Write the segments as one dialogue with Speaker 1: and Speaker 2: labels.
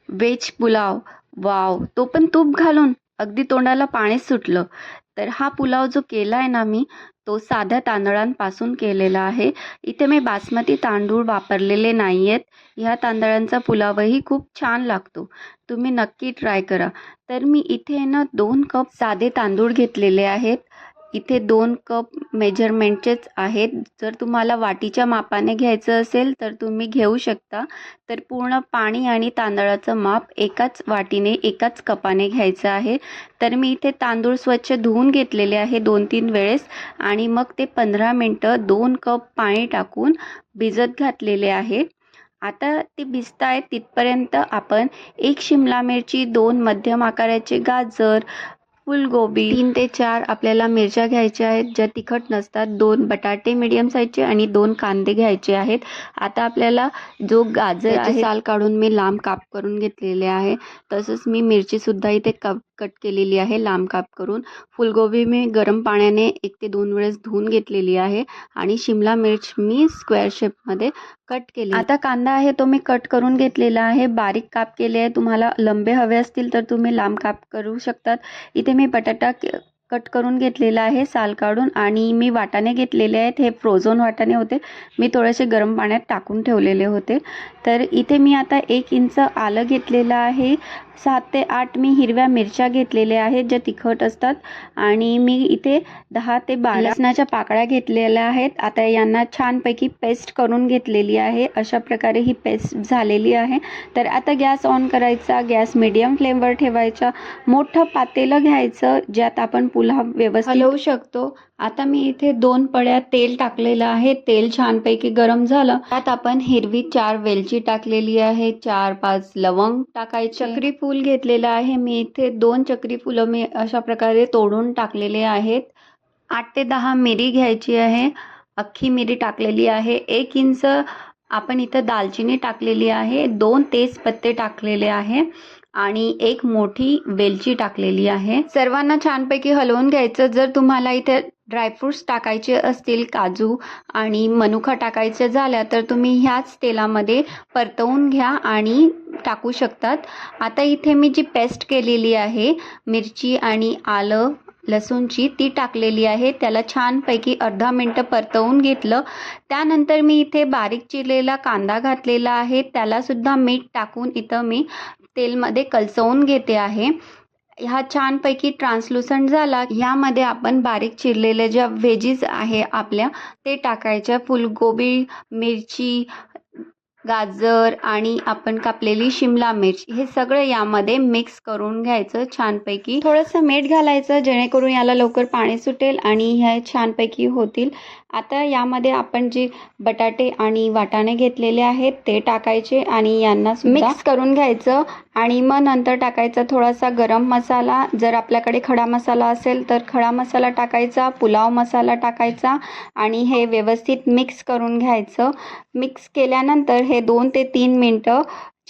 Speaker 1: Veg pulao, wow, तो पण तूप घालून अगदी तोंडाला पाणीच सुटलं. तर हा पुलाव जो केला आहे ना मी, तो साध्या तांदळांपासून केलेला आहे. इथे मी बासमती तांदूळ वापरलेले नाही आहेत. ह्या तांदळांचा पुलावही खूप छान लागतो. तुम्ही नक्की ट्राय करा. तर मी इथे ना 2 कप साधे तांदूळ घेतलेले आहेत. इथे 2 कप मेजरमेंटचेच आहेत. जर तुम्हाला वाटीच्या मापाने घ्यायचं असेल तर तुम्ही घेऊ शकता. तर पूर्ण पाणी आणि तांदळाचं माप एकाच वाटीने एकाच कपाने घ्यायचं आहे. तर मी इथे तांदूळ स्वच्छ धुवून घेतलेले आहे 2-3 वेळेस आणि मग ते 15 मिनटं 2 कप पाणी टाकून भिजत घातलेले आहे. आता ते भिजतायत तिथपर्यंत आपण 1 शिमला मिरची, 2 मध्यम आकाराचे गाजर, फुलगोबी, 3 ते 4 आपल्याला मिरच्या घ्यायच्या आहेत ज्या तिखट नसतात, 2 बटाटे मीडियम साईजचे आणि 2 कांदे घ्यायचे आहेत. आता आपल्याला जो गाजर आहे साल काढून मी लांब काप करून घेतलेले आहे. तसंच मी मिरचीसुद्धा इथे कट केलेली आहे लांब काप करून. फुलगोबी मी गरम पाण्याने 1 ते 2 वेळेस धुवून घेतलेली आहे आणि शिमला मिर्च मी स्क्वेअर शेपमध्ये कट केली. आता कांदा आहे तो मी कट करून घेतलेला आहे, बारीक काप केले आहे. तुम्हाला लंबे हवे असतील तर तुम्ही लांब काप करू शकतात. इथे मी बटाटा कट करून घेतलेला आहे साल काढून आणि मी वाटाणे घेतलेले आहेत. हे फ्रोझन वाटाणे होते, मी थोडेसे गरम पाण्यात टाकून ठेवलेले होते. तर इथे मी आता 1 इंच आलं घेतलेलं आहे. 7 ते 8 मी हिरव्या मिरच्या घेतलेल्या आहेत ज्या तिखट असतात आणि मी इथे 10 ते 12 लसणाच्या पाकळ्या घेतलेल्या आहेत. आता यांना छानपैकी पेस्ट करून घेतलेली आहे. अशा प्रकारे ही पेस्ट झालेली आहे. तर आता गॅस ऑन करायचा, गॅस मीडियम फ्लेमवर ठेवायचा. मोठं पातेलं घ्यायचं ज्यात आपण पुलाव व्यवस्थित हलवू शकतो. आता मी इथे 2 पळ्या तेल टाकलेलं आहे. तेल छानपैकी गरम झालं त्यात आपण हिरवी 4 वेलची टाकलेली आहे, 4-5 लवंग टाकायचे. चक्री फूल घेतलेलं आहे मी इथे 2 चक्री फुलं मी अशा प्रकारे तोडून टाकलेले आहेत. 8 ते 10 मिरी घ्यायची आहे, अख्खी मिरी टाकलेली आहे. 1 इंच आपण इथं दालचिनी टाकलेली आहे, 2 तेजपत्ते टाकलेले आहे आणि 1 मोठी वेलची टाकलेली आहे. सर्वांना छानपैकी हलवून घ्यायचं. जर तुम्हाला इथे ड्रायफ्रुट्स टाकायचे असतील, काजू आणि मनुका टाकायच्या झाल्या तर तुम्ही ह्याच तेलामध्ये परतवून घ्या आणि टाकू शकतात. आता इथे मी जी पेस्ट केलेली आहे मिरची आणि आलं लसूणची ती टाकलेली आहे. त्याला छानपैकी अर्धा मिनटं परतवून घेतलं. त्यानंतर मी इथे बारीक चिरलेला कांदा घातलेला आहे. त्यालासुद्धा मीठ टाकून इथं मी तेलमध्ये कलसवून घेते आहे. हा छानपैकी ट्रान्सलुसंट झाला. यामध्ये आपण बारीक चिरलेल्या ज्या व्हेजीज आहे आपल्या ते टाकायच्या. फुलगोबी, मिरची, गाजर आणि आपण कापलेली शिमला मिर्च हे सगळं यामध्ये मिक्स करून घ्यायचं छानपैकी. थोडंसं मीठ घालायचं जेणेकरून याला लवकर पाणी सुटेल आणि हे छानपैकी होतील. आता यामध्ये आपण जे बटाटे आणि वाटाणे घेतलेले आहेत ते टाकायचे आणि यांना मिक्स करून घ्यायचं आणि मग नंतर टाकायचा थोडासा गरम मसाला. जर आपल्याकडे खडा मसाला असेल तर खडा मसाला टाकायचा, पुलाव मसाला टाकायचा आणि हे व्यवस्थित मिक्स करून घ्यायचं. मिक्स केल्यानंतर हे 2 ते 3 मिनटं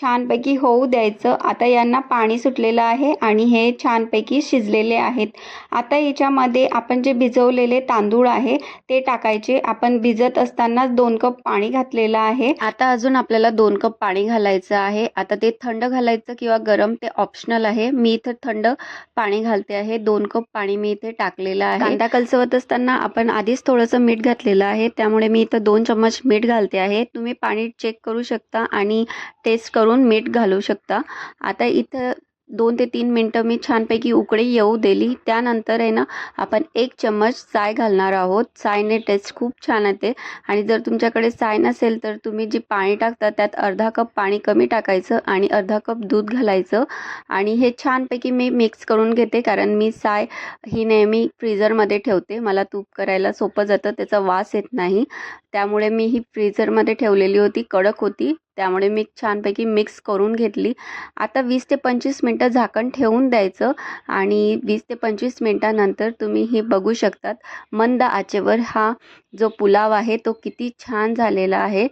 Speaker 1: छानपैकी होऊ द्यायचं. आता यांना पाणी सुटलेलं आहे आणि हे छानपैकी शिजलेले आहेत. आता याच्यामध्ये आपण जे भिजवलेले तांदूळ आहे ते टाकायचे. आपण भिजत असतानाच 2 कप पाणी घातलेलं आहे. आता अजून आपल्याला 2 कप पाणी घालायचं आहे. आता ते थंड घालायचं किंवा गरम ते ऑप्शनल आहे. मी इथे थंड पाणी घालते आहे. 2 कप पाणी मी इथे टाकलेलं आहे. कांदा कलसवत असताना आपण आधीच थोडंसं मीठ घातलेलं आहे, त्यामुळे मी इथं 2 चम्मच मीठ घालते आहे. तुम्ही पाणी चेक करू शकता आणि टेस्ट करून मीठ घालू शकता. आता इथं 2 ते 3 मिनटं मी छानपैकी उकळी येऊ दिली. त्यानंतर आहे ना आपण 1 चम्मच साय घालणार आहोत. सायने टेस्ट खूप छान येते आणि जर तुमच्याकडे साय नसेल तर तुम्ही जे पाणी टाकता त्यात अर्धा कप पाणी कमी टाकायचं आणि अर्धा कप दूध घालायचं आणि हे छानपैकी मी मिक्स करून घेते. कारण मी साय ही नेहमी फ्रीझरमध्ये ठेवते, मला तूप करायला सोपं जातं, त्याचा वास येत नाही. त्यामुळे मी ही फ्रीझरमध्ये ठेवलेली होती, कडक होती, त्यामुळे मी छानपैकी मिक्स करून घेतली. आता 20 ते 25 मिनटं झाकण ठेवून द्यायचं आणि 20 ते 25 मिनटानंतर तुम्ही हे बघू शकतात मंद आचेवर हा जो पुलाव आहे तो किती छान झालेला आहे.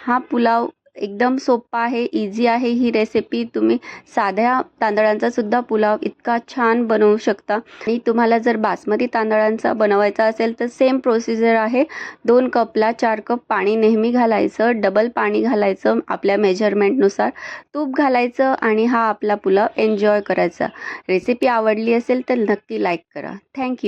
Speaker 1: हा पुलाव एकदम सोपा आहे, इझी आहे ही रेसिपी. तुम्ही साध्या तांदळांचा सुद्धा पुलाव इतका छान बनवू शकता. आणि तुम्हाला जर बासमती तांदळांचा बनवायचा असेल तर सेम प्रोसिजर आहे. 2 कपला 4 कप पाणी नेहमी घालायचं, डबल पाणी घालायचं आपल्या मेजरमेंटनुसार, तूप घालायचं आणि हा आपला पुलाव एन्जॉय करायचा. रेसिपी आवडली असेल तर नक्की लाईक करा. थँक्यू.